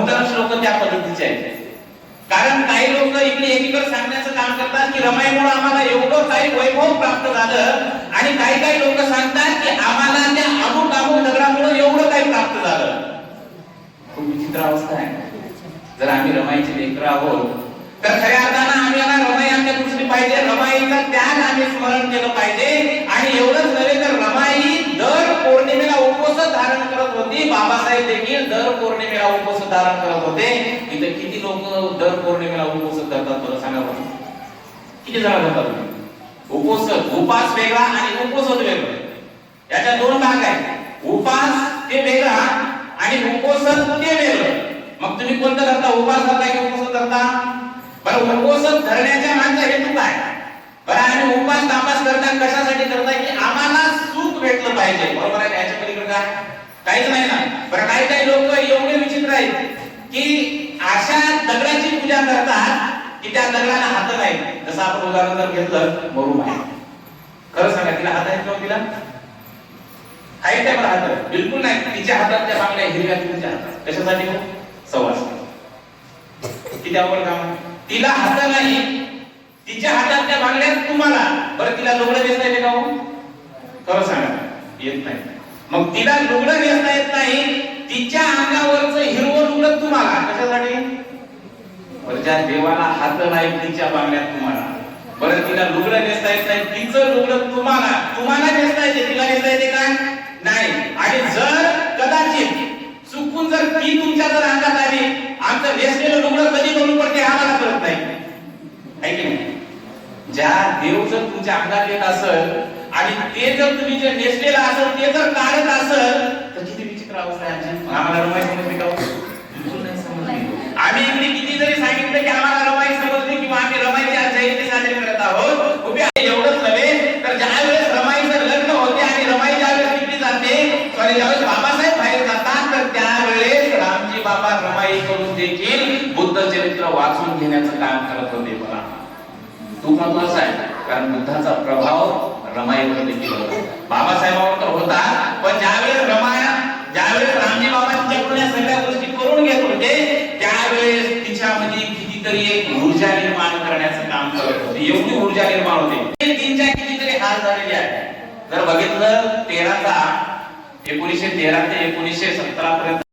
बहुतांश लोक त्या पद्धतीचे आहेत. कारण काही लोक इकडे एकीकडे सांगण्याचं काम करतात की रमाईमुळे आम्हाला एवढं काही वैभव प्राप्त झालं, आणि काही लोक सांगतात की आम्हाला त्या अमुक दगडामुळे एवढं काही प्राप्त झालं. खूप विचित्र अवस्था आहे. जर आम्ही रमाईचे लेकर आहोत तर खऱ्या अर्थानं आम्ही रमाई आमच्या दुसरी पाहिजे, रमाईचा त्याग आम्ही स्मरण केलं पाहिजे. आणि एवढंच नव्हे तर रमाई दर पौर्णिमेला उपवास धारण करत होती. बाबासाहेब देखील दर पौर्णिमेला उपवास धारण करत होते. इथे किती लोक दर पौर्णिमेला उपवास धरतात बरं सांगा बरं? किती जण धरतात? उपास वेगळा आणि उपवास वेगळा. याच्या दोन भाग आहेत. उपास ते वेगळा आणि उपवास ते वेगळं. मग तुम्ही कोणतं धरता? उपास धरता की उपवास धरता? बरं, उपवास धरण्याच्या मागचा हेतू काय? बरं, आणि उपास तापास करता कशासाठी करता? की आम्हाला सुख भेटलं पाहिजे. बरोबर आहे? याच्या पलीकडे काय काहीच नाही ना. बरं, काही लोक एवढे विचित्र आहेत की अशा दगडाची पूजा करतात की त्या दगडाला हात नाही. जसं आपण उदाहरण जर घेतलं, मरू आहे. खरं सांगा, तिला हात आहेत का? तिला आहेत त्या हात? बिलकुल नाही. तिच्या हातात त्या बांगड्या हिरव्या, तिच्या हातात कशासाठी? सवास. किती अवघड काम. तिला हात नाही, तिच्या हातात त्या बांगड्या तुम्हाला. बरं, तिला लुगडं नेसता येते का हो? खरं सांगा, येत नाही. मग तिला लुगडं नेसता येत नाही, तिच्या अंगावरचं हिरवं लुगडं तुम्हाला कशासाठी? बरं, ज्या देवाला हात नाही तिच्या बांगड्यात तुम्हाला. बरं, तिला लुगडं नेसता येत नाही, तिचं लुगडं तुम्हाला नेसता येते, तिला नेसता येते का? नाही. आणि जर कदाचित चुकून जर ती तुमच्या जर अंगात आली, आमचं नेसलेलं लुगडं कधी कमी पडते आम्हाला कळत नाही. आहे की नाही? ज्या देव जर तुमच्या अंगात येत असेल आणि ते जर तुम्ही जे नेसलेलं असेल ते जर काढत असेल तर किती विचित्र अवस्था आहे आमची. आम्हाला रमाई समजली का? बिलकुल नाही समजली. आम्ही इकडे किती जरी सांगितलं की आम्हाला रमाई समजली किंवा आम्ही रमाईची जयंती साजरी करत आहोत, उभी आहे. एवढंच नव्हे तर ज्यावेळेस रमाईचं लग्न होते आणि रमाई ज्यावेळेस तिकडे जाते, ज्यावेळेस बाबासाहेब बाहेर जातात, तर त्यावेळेस रामजी बाबा रमाई करून देखील बुद्ध चरित्र वाचून घेण्याचं काम करत होते. बघा, खूप महत्वाचं आहे. कारण बुद्धाचा प्रभाव रमाईवर देखील होता. बाबासाहेबांवर तर होता, पण ज्यावेळेस रामजी बाबा तिच्याकडून या सगळ्या गोष्टी करून घेत होते, त्यावेळेस तिच्यामध्ये कितीतरी एक ऊर्जा निर्माण करण्याचं काम करत होते. एवढी ऊर्जा निर्माण होते. तीनच्या कितीतरी हाल झालेले आहेत. जर बघितलं 1913 ते 1917 पर्यंत